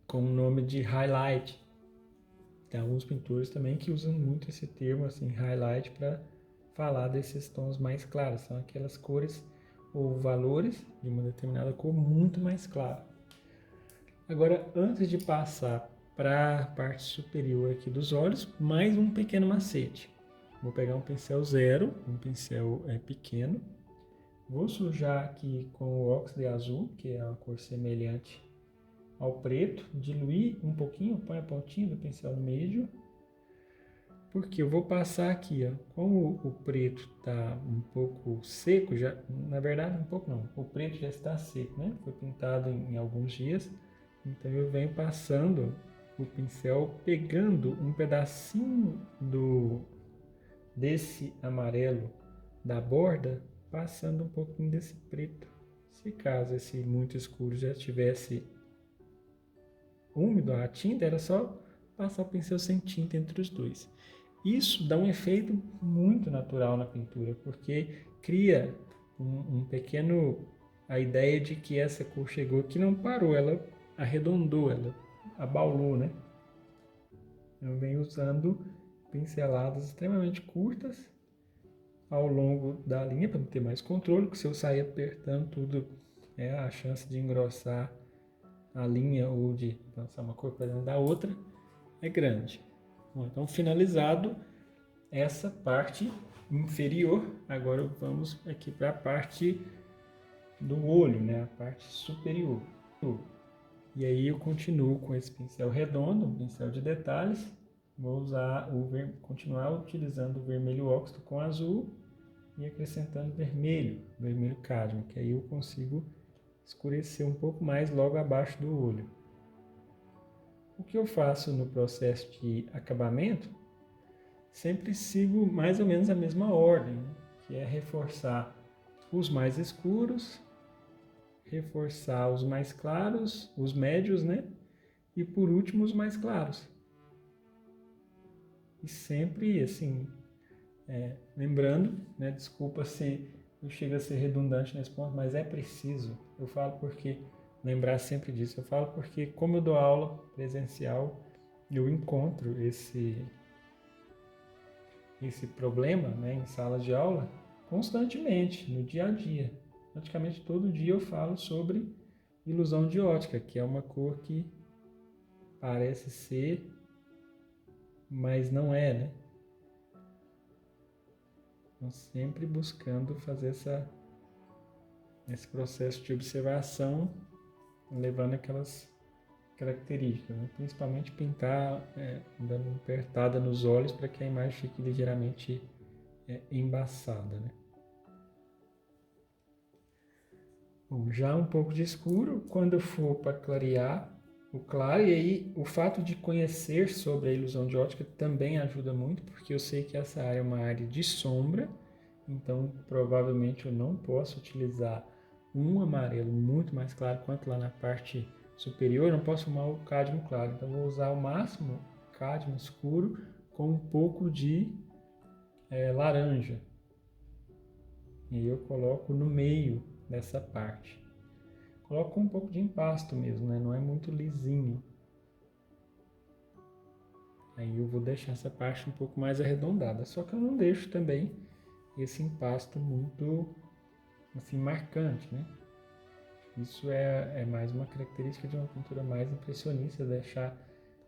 com o nome de highlight. Tem alguns pintores também que usam muito esse termo assim, highlight, para falar desses tons mais claros. São aquelas cores ou valores de uma determinada cor muito mais clara. Agora, antes de passar para a parte superior aqui dos olhos, mais um pequeno macete. Vou pegar um pincel zero, um pincel pequeno. Vou sujar aqui com o óxido azul, que é uma cor semelhante ao preto. Diluir um pouquinho, põe a pontinha do pincel no meio. Porque eu vou passar aqui, ó, como o preto está um pouco seco, já, na verdade um pouco não, o preto já está seco, né? Foi pintado em alguns dias, então eu venho passando o pincel, pegando um pedacinho desse amarelo da borda, passando um pouquinho desse preto. Se caso esse muito escuro já estivesse úmido a tinta, era só passar o pincel sem tinta entre os dois. Isso dá um efeito muito natural na pintura, porque cria um pequeno... a ideia de que essa cor chegou aqui, não parou, ela arredondou, ela abaulou, né? Eu venho usando pinceladas extremamente curtas ao longo da linha para ter mais controle, porque se eu sair apertando tudo, a chance de engrossar a linha ou de passar uma cor para dentro da outra é grande. Bom, então, finalizado essa parte inferior, agora vamos aqui para a parte do olho, né? A parte superior. E aí eu continuo com esse pincel redondo, um pincel de detalhes. Vou usar continuar utilizando o vermelho óxido com azul e acrescentando vermelho cádmio, que aí eu consigo escurecer um pouco mais logo abaixo do olho. O que eu faço no processo de acabamento, sempre sigo mais ou menos a mesma ordem, né? Que é reforçar os mais escuros, reforçar os mais claros, os médios, né? E por último os mais claros. E sempre assim, lembrando, né? Desculpa se eu chego a ser redundante nesse ponto, mas é preciso. Eu falo porque lembrar sempre disso. Eu falo porque como eu dou aula presencial, eu encontro esse problema, né, em sala de aula constantemente, no dia a dia. Praticamente todo dia eu falo sobre ilusão de ótica, que é uma cor que parece ser, mas não é, né? Então, sempre buscando fazer esse processo de observação, levando aquelas características, né? Principalmente pintar, dando uma apertada nos olhos para que a imagem fique ligeiramente embaçada, né? Bom, já um pouco de escuro, quando eu for para clarear o claro, e aí o fato de conhecer sobre a ilusão de ótica também ajuda muito, porque eu sei que essa área é uma área de sombra, então provavelmente eu não posso utilizar um amarelo muito mais claro quanto lá na parte superior, eu não posso usar o cádmio claro, então vou usar ao máximo cádmio escuro com um pouco de laranja. E aí eu coloco no meio dessa parte. Coloco um pouco de impasto mesmo, né? Não é muito lisinho. Aí eu vou deixar essa parte um pouco mais arredondada. Só que eu não deixo também esse impasto muito assim marcante, né? Isso é mais uma característica de uma pintura mais impressionista, deixar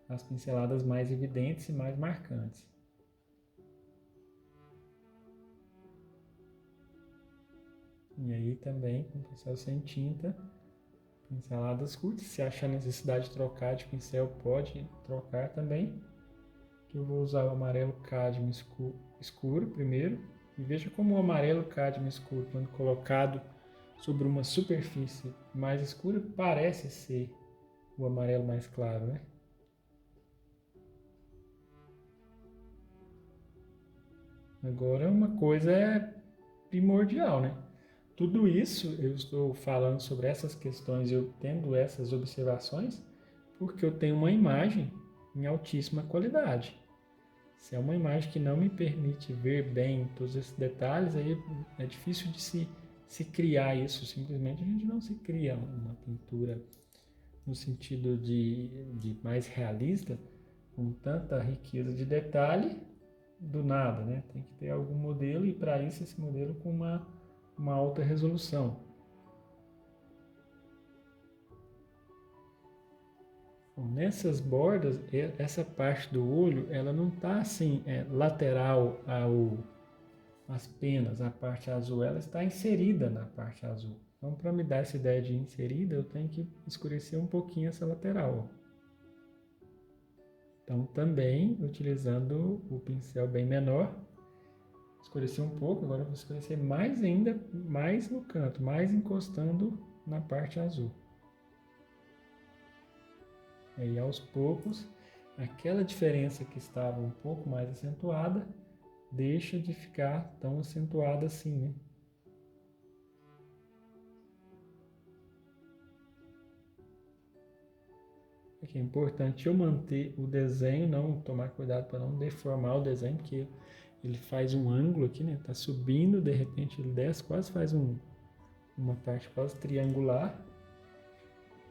as pinceladas mais evidentes e mais marcantes. E aí também com pincel sem tinta, pinceladas curtas. Se achar necessidade de trocar de pincel, pode trocar também. Que eu vou usar o amarelo cádmio escuro primeiro. E veja como o amarelo cádmio escuro, quando colocado sobre uma superfície mais escura, parece ser o amarelo mais claro, né? Agora uma coisa é primordial, né? Tudo isso eu estou falando sobre essas questões, eu tendo essas observações, porque eu tenho uma imagem em altíssima qualidade. Se é uma imagem que não me permite ver bem todos esses detalhes, aí é difícil de se criar isso. Simplesmente a gente não se cria uma pintura no sentido de mais realista, com tanta riqueza de detalhe, do nada, né? Tem que ter algum modelo e para isso esse modelo com uma alta resolução. Bom, nessas bordas, essa parte do olho, ela não está assim lateral às penas, a parte azul, ela está inserida na parte azul. Então, para me dar essa ideia de inserida, eu tenho que escurecer um pouquinho essa lateral. Então, também utilizando o pincel bem menor, escurecer um pouco, agora eu vou escurecer mais ainda, mais no canto, mais encostando na parte azul. Aí aos poucos, aquela diferença que estava um pouco mais acentuada, deixa de ficar tão acentuada assim, né? Aqui é importante eu manter o desenho, não tomar cuidado para não deformar o desenho, porque ele faz um ângulo aqui, né? Tá subindo, de repente ele desce, quase faz uma parte quase triangular.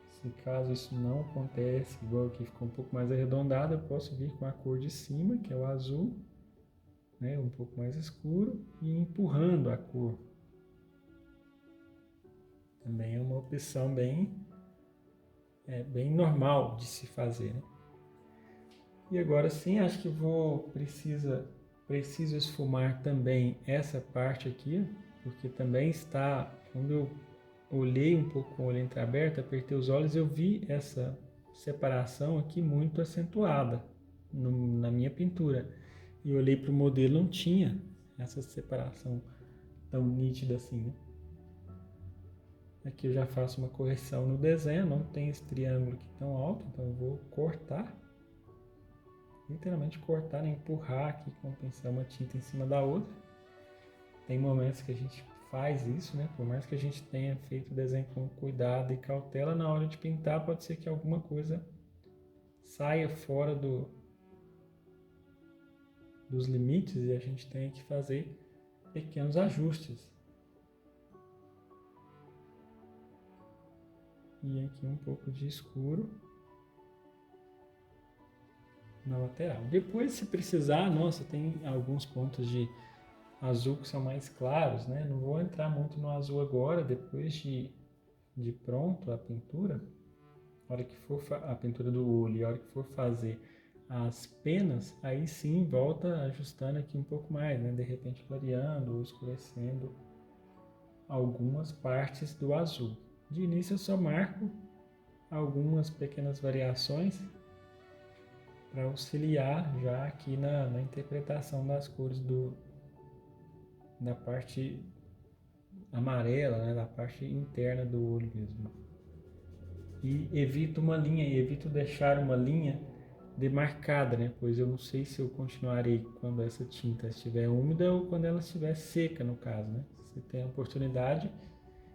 Se caso isso não acontece, igual aqui ficou um pouco mais arredondado, eu posso vir com a cor de cima, que é o azul, né, um pouco mais escuro, e empurrando a cor. Também é uma opção bem normal de se fazer, né? E agora sim, acho que preciso esfumar também essa parte aqui, porque também está, quando eu olhei um pouco com o olho entreaberto, apertei os olhos, eu vi essa separação aqui muito acentuada na minha pintura. E eu olhei para o modelo, não tinha essa separação tão nítida assim, né? Aqui eu já faço uma correção no desenho, não tem esse triângulo aqui tão alto, então eu vou cortar. Literalmente cortar, né? Empurrar aqui com o pincel uma tinta em cima da outra. Tem momentos que a gente faz isso, né? Por mais que a gente tenha feito o desenho com cuidado e cautela, na hora de pintar pode ser que alguma coisa saia fora dos limites e a gente tenha que fazer pequenos ajustes. E aqui um pouco de escuro na lateral. Depois, se precisar, nossa, tem alguns pontos de azul que são mais claros, né? Não vou entrar muito no azul agora, depois de pronto a pintura, a hora que for a pintura do olho e a hora que for fazer as penas, aí sim volta ajustando aqui um pouco mais, né? De repente clareando ou escurecendo algumas partes do azul. De início eu só marco algumas pequenas variações para auxiliar já aqui na interpretação das cores da parte amarela, né, da parte interna do olho mesmo. E evito uma linha, evito deixar uma linha demarcada, né, pois eu não sei se eu continuarei quando essa tinta estiver úmida ou quando ela estiver seca, no caso, né. Se tem a oportunidade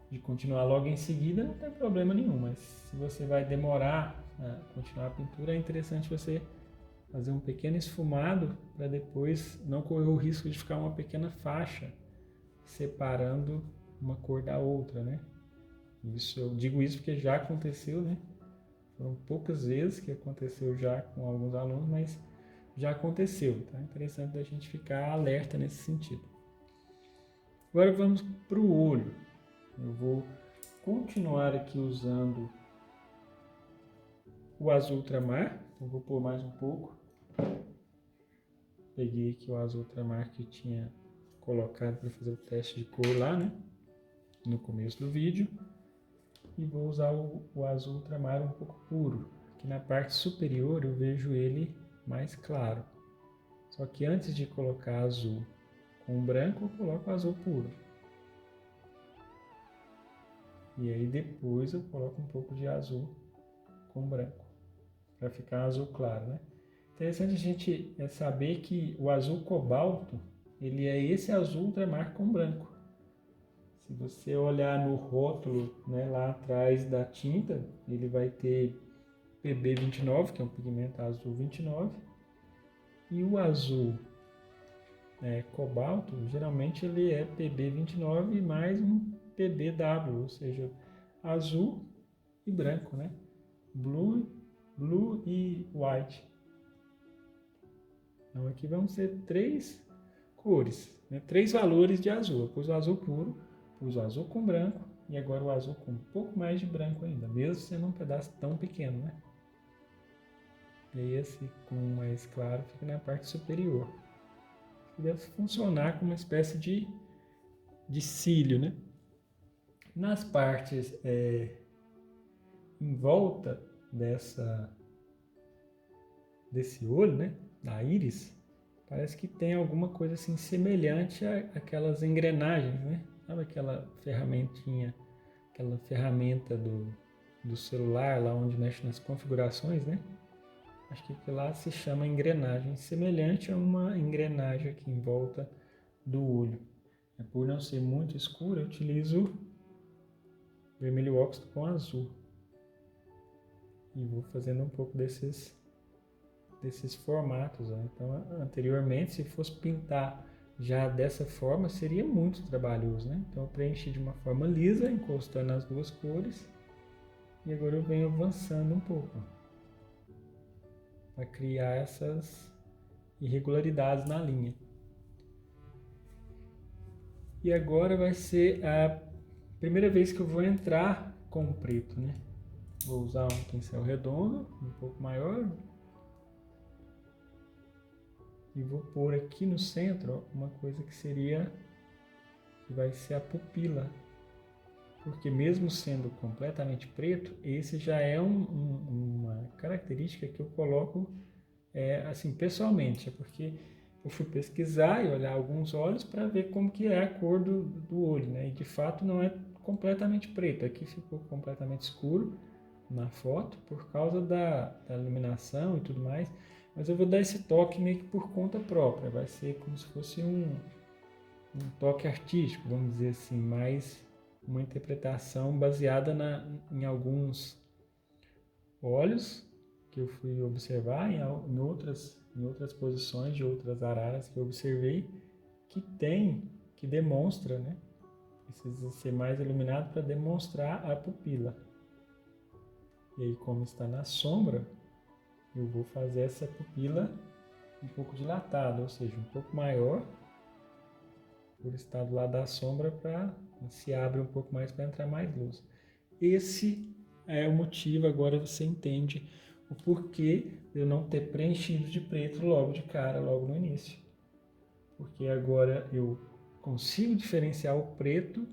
de continuar logo em seguida, não tem problema nenhum, mas se você vai demorar a continuar a pintura, é interessante você fazer um pequeno esfumado para depois não correr o risco de ficar uma pequena faixa separando uma cor da outra, né? Eu digo isso porque já aconteceu, né? Foram poucas vezes que aconteceu já com alguns alunos, mas já aconteceu. Então é interessante a gente ficar alerta nesse sentido. Agora vamos para o olho. Eu vou continuar aqui usando o azul ultramar. Eu vou pôr mais um pouco. Peguei aqui o azul ultramar que eu tinha colocado para fazer o teste de cor lá, né? No começo do vídeo. E vou usar o azul ultramar um pouco puro. Aqui na parte superior eu vejo ele mais claro. Só que antes de colocar azul com branco, eu coloco azul puro. E aí depois eu coloco um pouco de azul com branco, para ficar azul claro, né? Interessante a gente saber que o azul cobalto, ele é esse azul ultramar com branco. Se você olhar no rótulo, né, lá atrás da tinta, ele vai ter PB29, que é um pigmento azul 29, e o azul cobalto, geralmente ele é PB29 mais um PBW, ou seja, azul e branco, né? Blue e white. Então aqui vão ser 3 cores, né? 3 valores de azul. Eu pus o azul puro, pus o azul com branco e agora o azul com um pouco mais de branco ainda, mesmo sendo um pedaço tão pequeno, né? E esse com mais claro fica na parte superior. Deve funcionar como uma espécie de cílio, né? Nas partes em volta desse olho, né? Da íris, parece que tem alguma coisa assim semelhante àquelas engrenagens, né? Sabe aquela ferramentinha, aquela ferramenta do celular lá onde mexe nas configurações, né? Acho que aquilo lá se chama engrenagem, semelhante a uma engrenagem aqui em volta do olho. Por não ser muito escuro, eu utilizo vermelho óxido com azul. E vou fazendo um pouco desses formatos. Né? Então, anteriormente, se fosse pintar já dessa forma, seria muito trabalhoso. Né? Então, eu preenchi de uma forma lisa, encostando as duas cores. E agora eu venho avançando um pouco, para criar essas irregularidades na linha. E agora vai ser a primeira vez que eu vou entrar com o preto, né? Vou usar um pincel redondo, um pouco maior. E vou pôr aqui no centro uma coisa que vai ser a pupila. Porque mesmo sendo completamente preto, esse já é uma característica que eu coloco assim, pessoalmente. É porque eu fui pesquisar e olhar alguns olhos para ver como que é a cor do olho, né? E de fato não é completamente preto. Aqui ficou completamente escuro na foto por causa da iluminação e tudo mais. Mas eu vou dar esse toque meio que por conta própria. Vai ser como se fosse um toque artístico, vamos dizer assim, mais uma interpretação baseada em alguns olhos que eu fui observar em outras posições de outras araras que eu observei que demonstra, né? Precisa ser mais iluminado para demonstrar a pupila. E aí, como está na sombra, eu vou fazer essa pupila um pouco dilatada, ou seja, um pouco maior, por estar do lado da sombra, para se abre um pouco mais para entrar mais luz. Esse é o motivo, agora você entende o porquê de eu não ter preenchido de preto logo de cara, logo no início. Porque agora eu consigo diferenciar o preto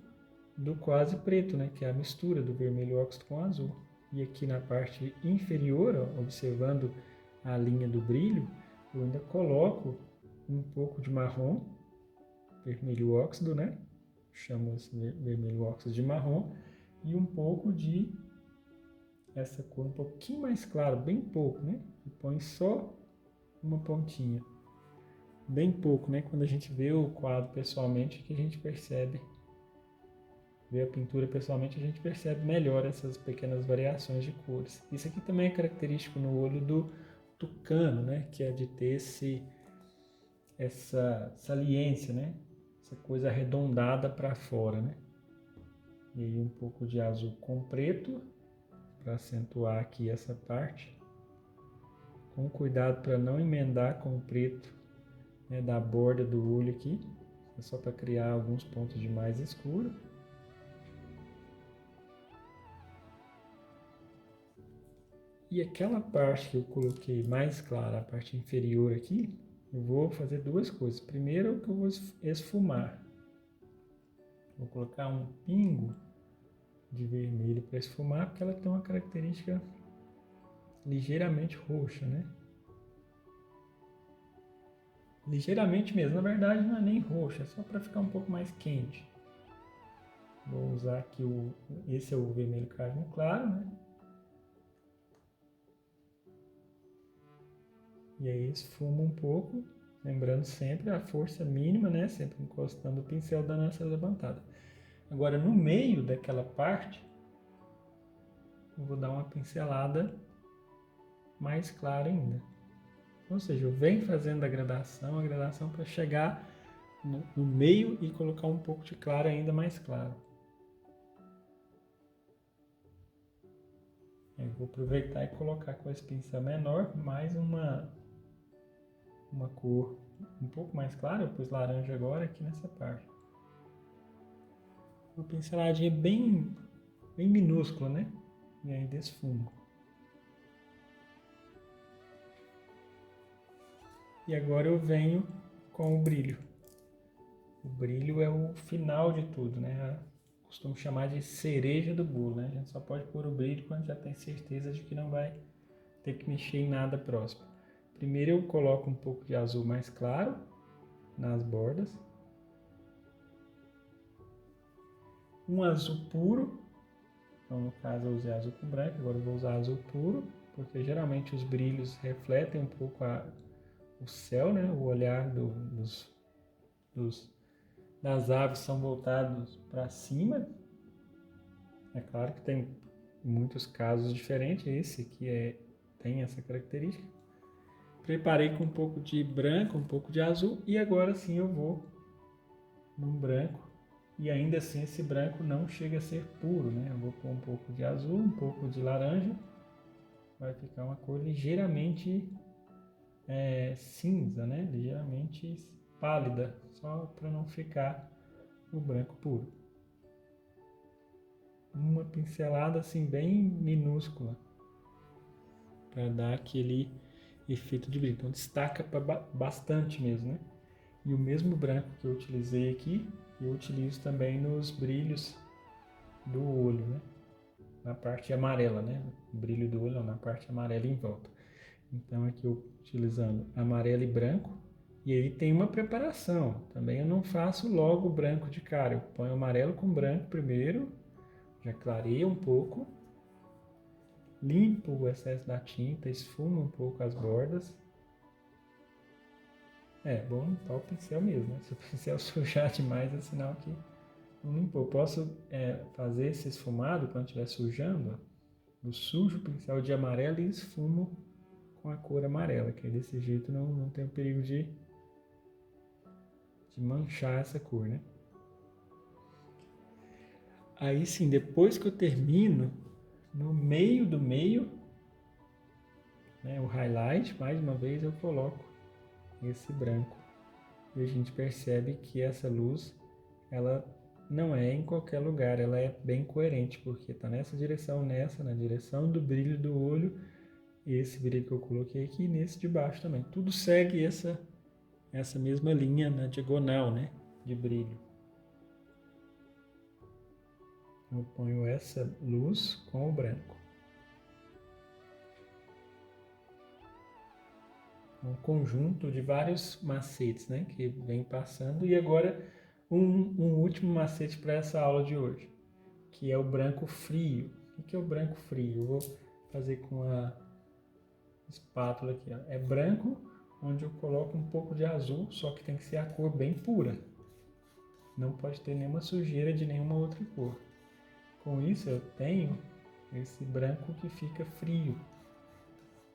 do quase preto, né? Que é a mistura do vermelho óxido com azul. E aqui na parte inferior, ó, observando a linha do brilho, eu ainda coloco um pouco de marrom, vermelho óxido, né? Chamo esse vermelho óxido de marrom, e um pouco de essa cor um pouquinho mais clara, bem pouco, né? E põe só uma pontinha. Bem pouco, né? Quando a gente vê o quadro pessoalmente, que a gente percebe. Vê a pintura pessoalmente, a gente percebe melhor essas pequenas variações de cores. Isso aqui também é característico no olho do tucano, né? Que é de ter essa saliência, né? essa coisa arredondada para fora, né? E aí um pouco de azul com preto para acentuar aqui essa parte. Com cuidado para não emendar com o preto, né, da borda do olho aqui. É só para criar alguns pontos de mais escuro. E aquela parte que eu coloquei mais clara, a parte inferior aqui, eu vou fazer duas coisas. Primeiro que eu vou esfumar. Vou colocar um pingo de vermelho para esfumar, porque ela tem uma característica ligeiramente roxa, né? Ligeiramente mesmo, na verdade não é nem roxa, é só para ficar um pouco mais quente. Vou usar aqui esse é o vermelho carne claro, né? E aí esfuma um pouco, lembrando sempre a força mínima, né? Sempre encostando o pincel da nossa levantada. Agora no meio daquela parte, eu vou dar uma pincelada mais clara ainda. Ou seja, eu venho fazendo a gradação para chegar no meio e colocar um pouco de claro ainda mais claro. Eu vou aproveitar e colocar com esse pincel menor mais uma cor um pouco mais clara. Eu pus laranja agora aqui nessa parte. Uma pinceladinha bem minúscula, né? E aí desfumo. E agora eu venho com o brilho. O brilho é o final de tudo, né? Eu costumo chamar de cereja do bolo, né? A gente só pode pôr o brilho quando já tem certeza de que não vai ter que mexer em nada próximo. Primeiro eu coloco um pouco de azul mais claro nas bordas. Um azul puro. Então, no caso, eu usei azul com branco, agora eu vou usar azul puro, porque geralmente os brilhos refletem um pouco o céu, né? O olhar das aves são voltados para cima. É claro que tem muitos casos diferentes, esse aqui tem essa característica. Preparei com um pouco de branco, um pouco de azul, e agora sim eu vou num branco. E ainda assim esse branco não chega a ser puro, né? Eu vou pôr um pouco de azul, um pouco de laranja. Vai ficar uma cor ligeiramente cinza, né? Ligeiramente pálida, só para não ficar o branco puro. Uma pincelada assim bem minúscula para dar aquele efeito de brilho. Então destaca bastante mesmo, né? E o mesmo branco que eu utilizei aqui, eu utilizo também nos brilhos do olho, né? Na parte amarela, né? O brilho do olho na parte amarela em volta. Então aqui eu utilizando amarelo e branco. E aí tem uma preparação. Também eu não faço logo o branco de cara. Eu ponho amarelo com branco primeiro, já clareio um pouco, limpo o excesso da tinta, esfumo um pouco as bordas. É bom limpar o pincel mesmo, né? Se o pincel sujar demais é sinal que não limpou. Eu posso fazer esse esfumado quando estiver sujando. Eu sujo o pincel de amarelo e esfumo com a cor amarela, que desse jeito não tem o perigo de manchar essa cor, né? Aí sim, depois que eu termino, no meio do meio, né, o highlight, mais uma vez eu coloco esse branco. E a gente percebe que essa luz, ela não é em qualquer lugar, ela é bem coerente, porque está nessa direção, na direção do brilho do olho, esse brilho que eu coloquei aqui, e nesse de baixo também. Tudo segue essa mesma linha na diagonal, né, de brilho. Eu ponho essa luz com o branco. Um conjunto de vários macetes, né, que vem passando. E agora um último macete para essa aula de hoje, que é o branco frio. O que é o branco frio? Eu vou fazer com a espátula aqui. Ó. É branco, onde eu coloco um pouco de azul, só que tem que ser a cor bem pura. Não pode ter nenhuma sujeira de nenhuma outra cor. Com isso eu tenho esse branco que fica frio.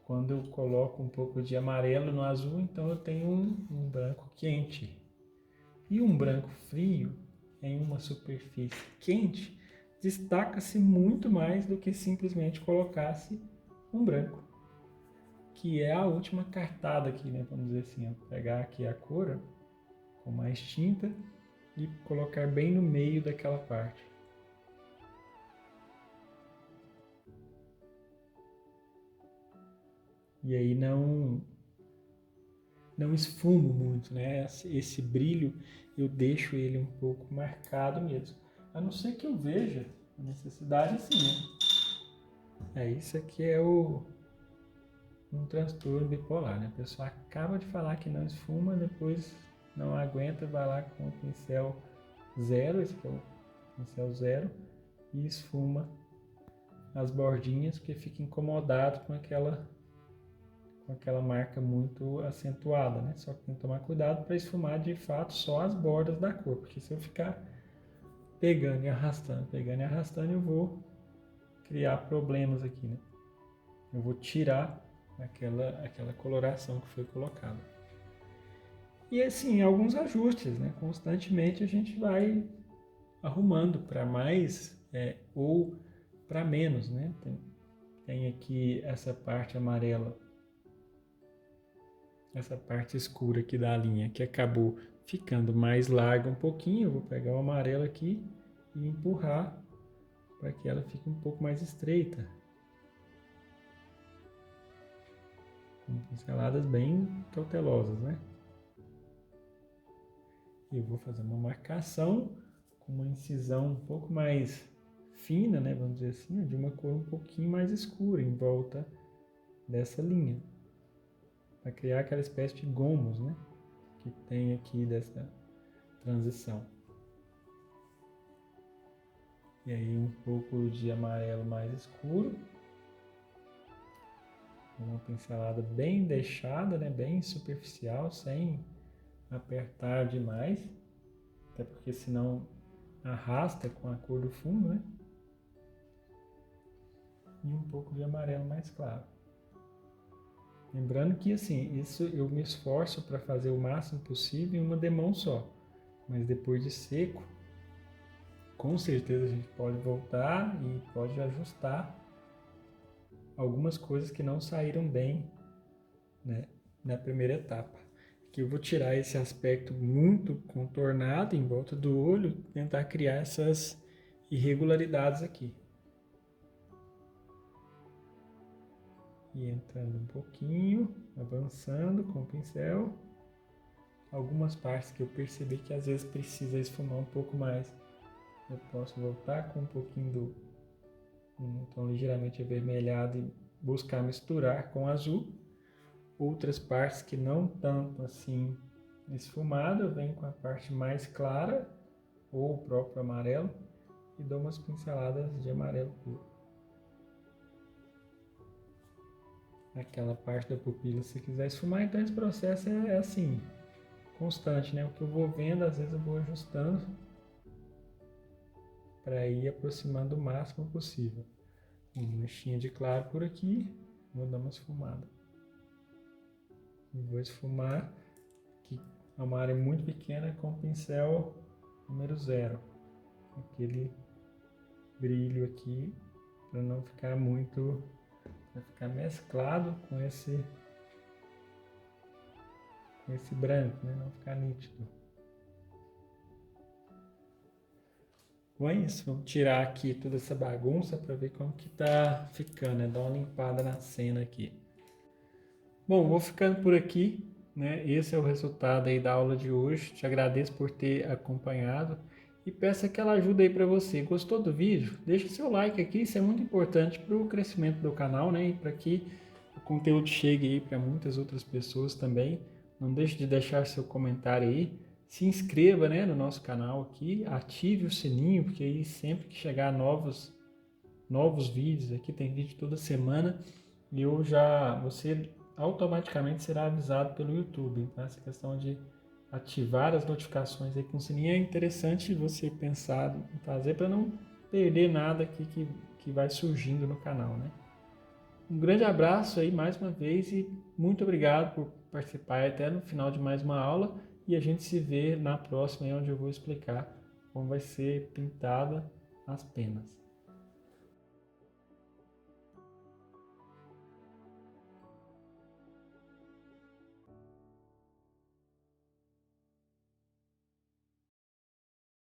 Quando eu coloco um pouco de amarelo no azul, então eu tenho um branco quente. E um branco frio em uma superfície quente destaca-se muito mais do que simplesmente colocasse um branco, que é a última cartada aqui, né? Vamos dizer assim, ó. Pegar aqui a cor com mais tinta e colocar bem no meio daquela parte. E aí não esfumo muito, né? Esse brilho eu deixo ele um pouco marcado mesmo. A não ser que eu veja a necessidade assim, né? Isso aqui é um transtorno bipolar, né? A pessoa acaba de falar que não esfuma, depois não aguenta, vai lá com o pincel zero, esse aqui é o pincel zero, e esfuma as bordinhas, porque fica incomodado com aquela marca muito acentuada, né? Só que tem que tomar cuidado para esfumar de fato só as bordas da cor, porque se eu ficar pegando e arrastando, eu vou criar problemas aqui, né? Eu vou tirar aquela coloração que foi colocada. E assim, alguns ajustes, né? Constantemente a gente vai arrumando para mais ou para menos, né? Tem aqui essa parte amarela, essa parte escura aqui da linha, que acabou ficando mais larga um pouquinho. Eu vou pegar o amarelo aqui e empurrar para que ela fique um pouco mais estreita. Com pinceladas bem cautelosas, né? E eu vou fazer uma marcação com uma incisão um pouco mais fina, né? Vamos dizer assim, de uma cor um pouquinho mais escura em volta dessa linha, para criar aquela espécie de gomos, né? Que tem aqui dessa transição. E aí um pouco de amarelo mais escuro, uma pincelada bem deixada, né? Bem superficial, sem apertar demais, até porque senão arrasta com a cor do fundo, né? E um pouco de amarelo mais claro. Lembrando que assim, isso eu me esforço para fazer o máximo possível em uma demão só, mas depois de seco, com certeza a gente pode voltar e pode ajustar algumas coisas que não saíram bem, né, na primeira etapa. Que eu vou tirar esse aspecto muito contornado em volta do olho, tentar criar essas irregularidades aqui. E entrando um pouquinho, avançando com o pincel. Algumas partes que eu percebi que às vezes precisa esfumar um pouco mais, eu posso voltar com um pouquinho um tom ligeiramente avermelhado e buscar misturar com azul. Outras partes que não tanto assim esfumado, eu venho com a parte mais clara ou o próprio amarelo e dou umas pinceladas de amarelo puro. Aquela parte da pupila, se quiser esfumar, então esse processo é assim, constante, né? O que eu vou vendo, às vezes eu vou ajustando para ir aproximando o máximo possível. Uma manchinha de claro por aqui, vou dar uma esfumada. E vou esfumar, que é uma área muito pequena, com o pincel número 0. Aquele brilho aqui, para não ficar muito, para ficar mesclado com esse branco, né? Não ficar nítido. Bom, é isso. Vamos tirar aqui toda essa bagunça para ver como que tá ficando, né? Dar uma limpada na cena aqui. Bom, vou ficando por aqui, né? Esse é o resultado aí da aula de hoje. Te agradeço por ter acompanhado e peço aquela ajuda aí para você. Gostou do vídeo? Deixa seu like aqui, isso é muito importante para o crescimento do canal, né? E para que o conteúdo chegue aí para muitas outras pessoas também. Não deixe de deixar seu comentário aí. Se inscreva, né, no nosso canal aqui, ative o sininho, porque aí sempre que chegar novos vídeos aqui, tem vídeo toda semana, e você automaticamente será avisado pelo YouTube. Então, essa questão de ativar as notificações aí com o sininho é interessante você pensar em fazer para não perder nada aqui que vai surgindo no canal, né? Um grande abraço aí mais uma vez e muito obrigado por participar até no final de mais uma aula. e a gente se vê na próxima, onde eu vou explicar como vai ser pintada as penas.